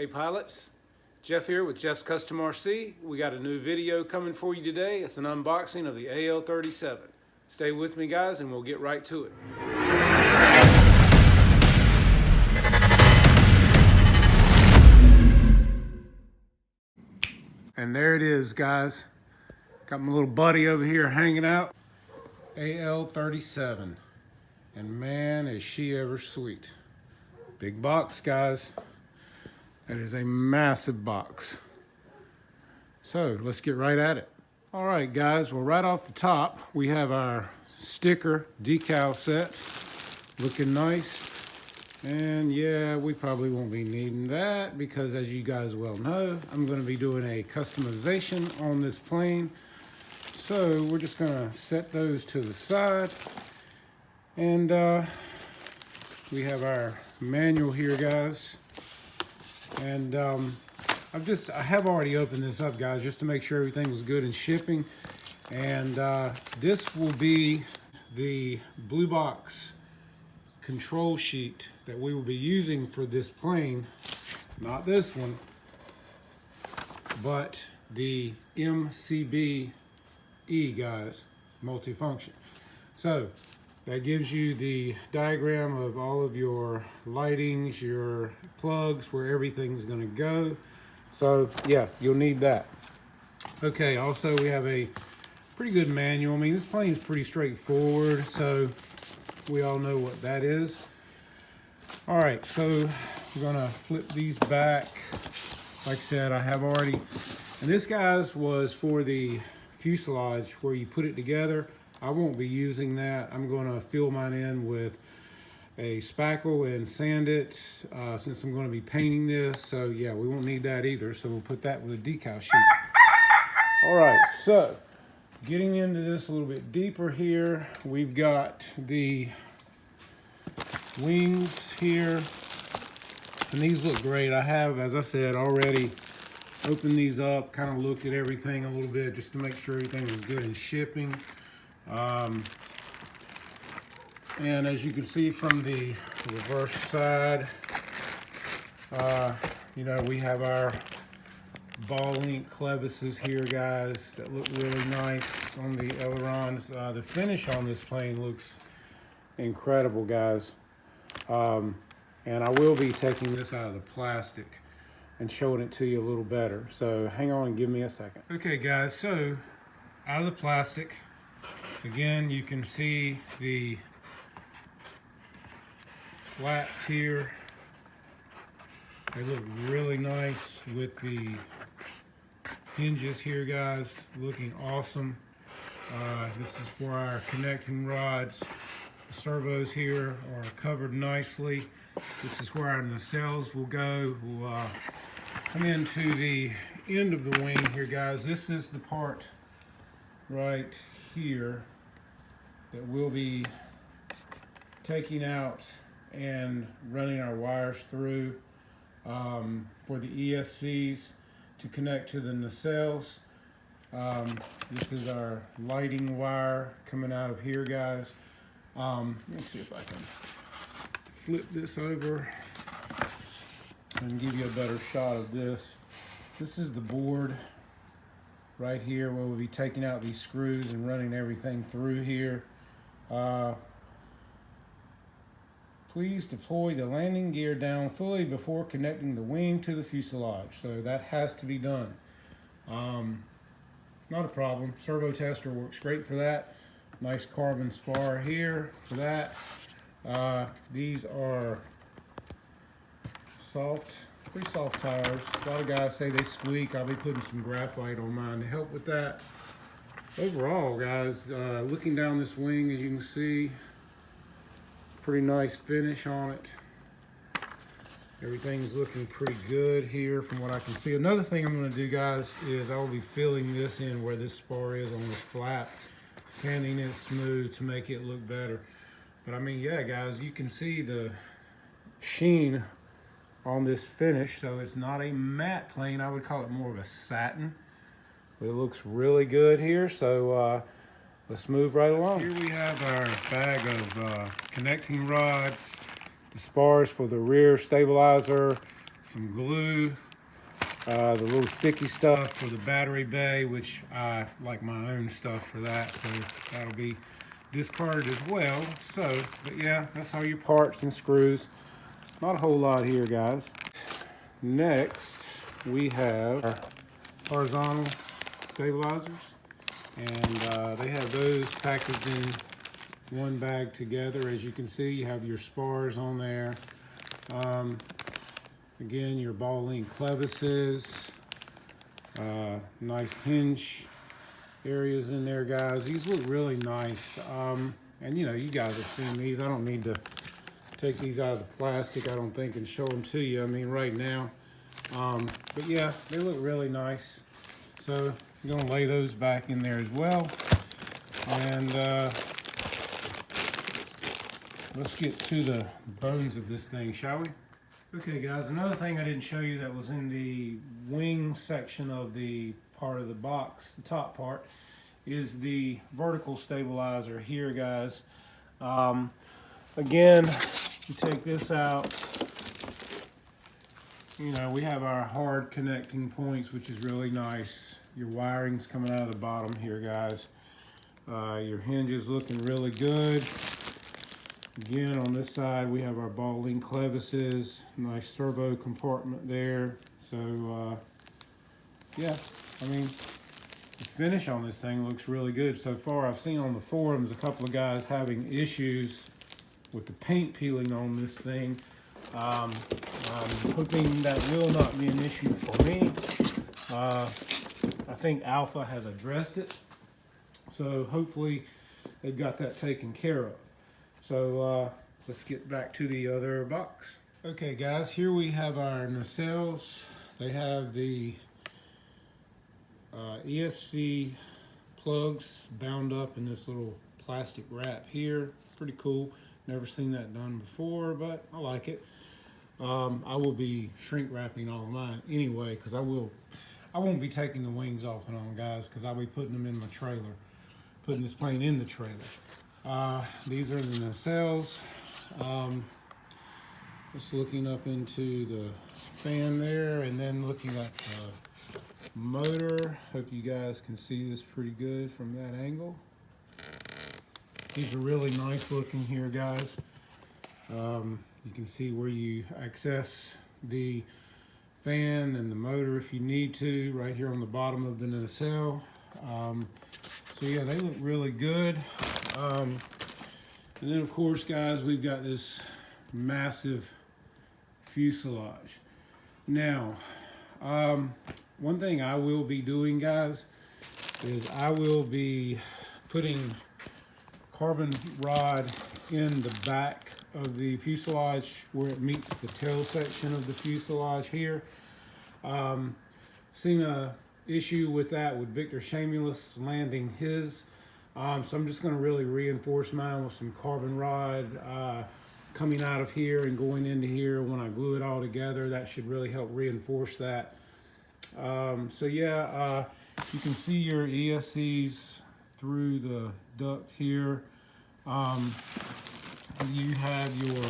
Hey pilots, Jeff here with Jeff's Custom RC. We got a new video coming for you today. It's an unboxing of the AL37. Stay with me guys and we'll get right to it. And there it is guys. Got my little buddy over here hanging out. AL37. And man is she ever sweet. Big box guys. That is a massive box. So let's get right at it. All right, guys, well, right off the top, we have our sticker decal set. Looking nice. And yeah, we probably won't be needing that because as you guys well know, I'm gonna be doing a customization on this plane. So we're just gonna set those to the side. And we have our manual here, guys. And I have already opened this up, guys, just to make sure everything was good in shipping. And this will be the blue box control sheet that we will be using for this plane. Not this one, but the MCBE, guys, multifunction. So that gives you the diagram of all of your lightings, your plugs, where everything's gonna go. So yeah, you'll need that. Okay, also we have a pretty good manual. I mean, this plane is pretty straightforward, so we all know what that is. All right, so we're gonna flip these back. Like I said, I have already, and this, guys, was for the fuselage where you put it together. I won't be using that. I'm going to fill mine in with a spackle and sand it since I'm going to be painting this. So yeah, we won't need that either. So we'll put that with a decal sheet. All right, so getting into this a little bit deeper here, we've got the wings here. And these look great. I have, as I said, already opened these up, kind of looked at everything a little bit just to make sure everything was good in shipping. And as you can see from the reverse side, you know, we have our ball link clevises here, guys, that look really nice on the ailerons. The finish on this plane looks incredible, guys. And I will be taking this out of the plastic and showing it to you a little better. So hang on and give me a second. Okay, guys, so out of the plastic, again, you can see the flaps here. They look really nice with the hinges here, guys, looking awesome. This is for our connecting rods. The servos here are covered nicely. This is where our nacelles will go. We'll come into the end of the wing here, guys. This is the part right here that we'll be taking out and running our wires through for the ESCs to connect to the nacelles. This is our lighting wire coming out of here, guys. Let's see if I can flip this over and give you a better shot of this. This is the board right here where we'll be taking out these screws and running everything through here. Please deploy the landing gear down fully before connecting the wing to the fuselage. So that has to be done. Not a problem. Servo tester works great for that. Nice carbon spar here for that. These are soft, pretty soft tires. A lot of guys say they squeak. I'll be putting some graphite on mine to help with that. Overall, guys, looking down this wing, as you can see, pretty nice finish on it. Everything's looking pretty good here from what I can see. Another thing I'm going to do, guys, is I'll be filling this in where this spar is on the flap, sanding it smooth to make it look better. But I mean, yeah, guys, you can see the sheen on this finish. So it's not a matte plane. I would call it more of a satin. But it looks really good here. So let's move right along. Here we have our bag of connecting rods, the spars for the rear stabilizer, some glue, the little sticky stuff for the battery bay, which I like my own stuff for that, so that'll be discarded as well. So, but yeah, that's all your parts and screws. Not a whole lot here, guys. Next, we have our horizontal stabilizers, and they have those packaged in one bag together. As you can see, you have your spars on there. Again, your ball link clevises, nice hinge areas in there, guys. These look really nice. And you know, you guys have seen these. I don't need to take these out of the plastic, I don't think, and show them to you. I mean, right now. But yeah, they look really nice. So I'm gonna lay those back in there as well. And let's get to the bones of this thing, shall we? Okay, guys, another thing I didn't show you that was in the wing section of the part of the box, the top part, is the vertical stabilizer here, guys. Again, you take this out, you know, we have our hard connecting points, which is really nice. Your wiring's coming out of the bottom here, guys. Your hinge is looking really good. Again, on this side, we have our ball link clevises, nice servo compartment there. So, yeah, I mean, the finish on this thing looks really good so far. I've seen on the forums a couple of guys having issues with the paint peeling on this thing. I'm hoping that will not be an issue for me. I think Alpha has addressed it, so hopefully they've got that taken care of. So let's get back to the other box. Okay, guys, here we have our nacelles. They have the ESC plugs bound up in this little plastic wrap here. Pretty cool. Never seen that done before, but I like it. I will be shrink wrapping all of mine anyway, because I won't be taking the wings off and on, guys, because I'll be putting them in my trailer, putting this plane in the trailer. These are the nacelles. Just looking up into the fan there, and then looking at the motor. Hope you guys can see this pretty good from that angle. These are really nice looking here, guys. You can see where you access the fan and the motor if you need to, right here on the bottom of the nacelle. So yeah, they look really good. And then of course, guys, we've got this massive fuselage. Now, one thing I will be doing, guys, is I will be putting carbon rod in the back of the fuselage where it meets the tail section of the fuselage here. Seen a issue with that with Victor Shameless landing his. So I'm just going to really reinforce mine with some carbon rod coming out of here and going into here. When I glue it all together, that should really help reinforce that. So yeah, you can see your ESCs through the duct here. You have your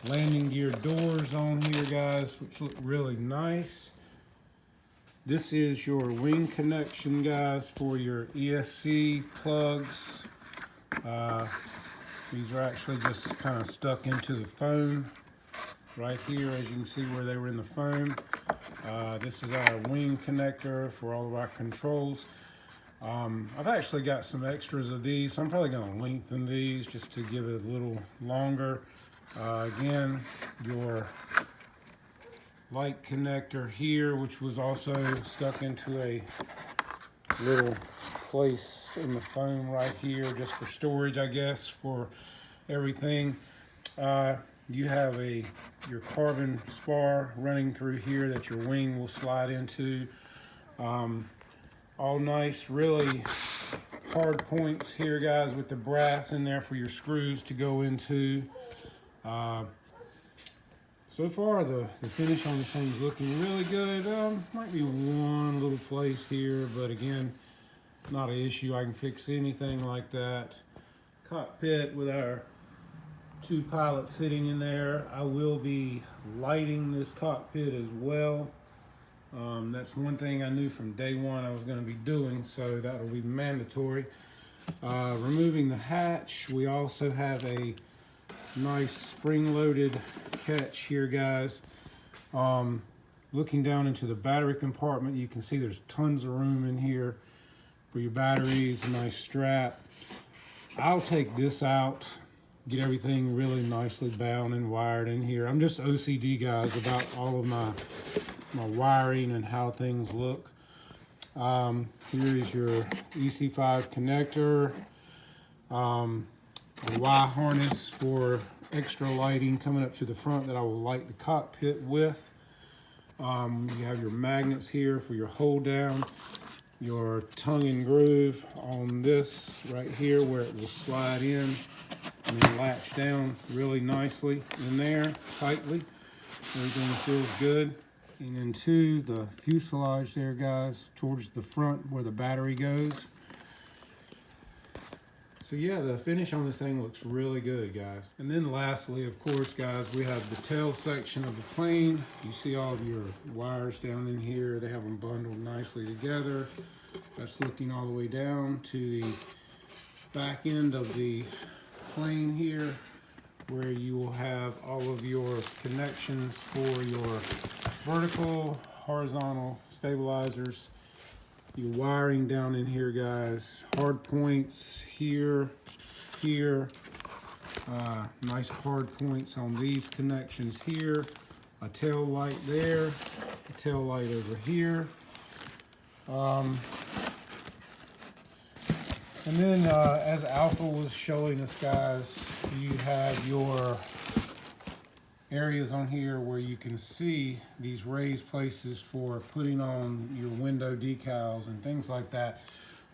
landing gear doors on here, guys, which look really nice. This is your wing connection, guys, for your ESC plugs. These are actually just kind of stuck into the foam right here, as you can see where they were in the foam. This is our wing connector for all of our controls. I've actually got some extras of these, so I'm probably going to lengthen these just to give it a little longer. Again, your light connector here, which was also stuck into a little place in the foam right here, just for storage, I guess, for everything. You have your carbon spar running through here that your wing will slide into. All nice, really hard points here, guys, with the brass in there for your screws to go into. So far, the finish on this thing is looking really good. Might be one little place here, but again, not an issue. I can fix anything like that. Cockpit with our two pilots sitting in there. I will be lighting this cockpit as well. That's one thing I knew from day one I was going to be doing, so that will be mandatory. Removing the hatch, we also have a nice spring-loaded catch here, guys. Looking down into the battery compartment, you can see there's tons of room in here for your batteries, a nice strap. I'll take this out, get everything really nicely bound and wired in here. I'm just OCD, guys, about all of my wiring and how things look. Here is your EC5 connector, a Y harness for extra lighting coming up to the front that I will light the cockpit with. You have your magnets here for your hold down, your tongue and groove on this right here where it will slide in and then latch down really nicely in there tightly. Everything feels good. And into the fuselage there, guys, towards the front where the battery goes. So yeah, the finish on this thing looks really good, guys. And then lastly, of course, guys, we have the tail section of the plane. You see all of your wires down in here. They have them bundled nicely together. That's looking all the way down to the back end of the plane here, where you will have all of your connections for your vertical, horizontal stabilizers. Your wiring down in here, guys. Hard points here, here. Nice hard points on these connections here. A tail light there, a tail light over here. And then as Alpha was showing us, guys, you have your areas on here where you can see these raised places for putting on your window decals and things like that,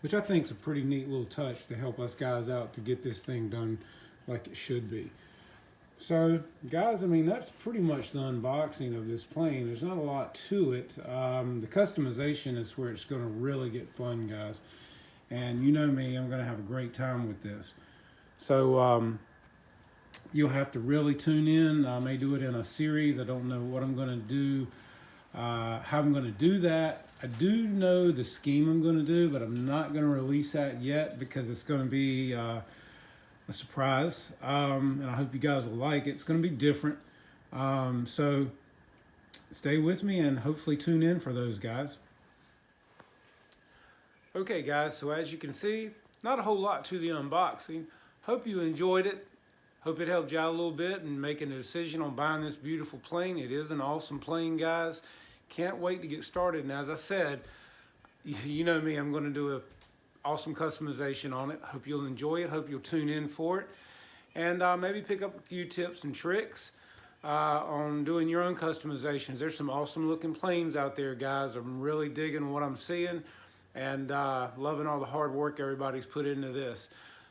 which I think is a pretty neat little touch to help us guys out to get this thing done like it should be. So guys, I mean, that's pretty much the unboxing of this plane. There's not a lot to it. The customization is where it's going to really get fun, guys. And you know me, I'm going to have a great time with this. So you'll have to really tune in. I may do it in a series. I don't know what I'm going to do, how I'm going to do that. I do know the scheme I'm going to do, but I'm not going to release that yet because it's going to be a surprise. And I hope you guys will like it. It's going to be different. So stay with me and hopefully tune in for those, guys. Okay, guys, so as you can see, not a whole lot to the unboxing. Hope you enjoyed it. Hope it helped you out a little bit in making a decision on buying this beautiful plane. It is an awesome plane, guys. Can't wait to get started. And as I said, you know me, I'm going to do an awesome customization on it. Hope you'll enjoy it. Hope you'll tune in for it. And maybe pick up a few tips and tricks on doing your own customizations. There's some awesome looking planes out there, guys. I'm really digging what I'm seeing and loving all the hard work everybody's put into this.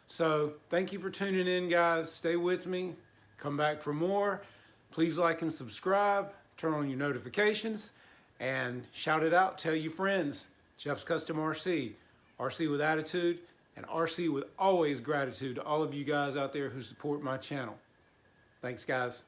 So thank you for tuning in, guys. Stay with me. Come back for more. Please like and subscribe. Turn on your notifications and shout it out. Tell your friends. Jeff's Custom RC. RC with attitude and RC with always gratitude to all of you guys out there who support my channel. Thanks, guys.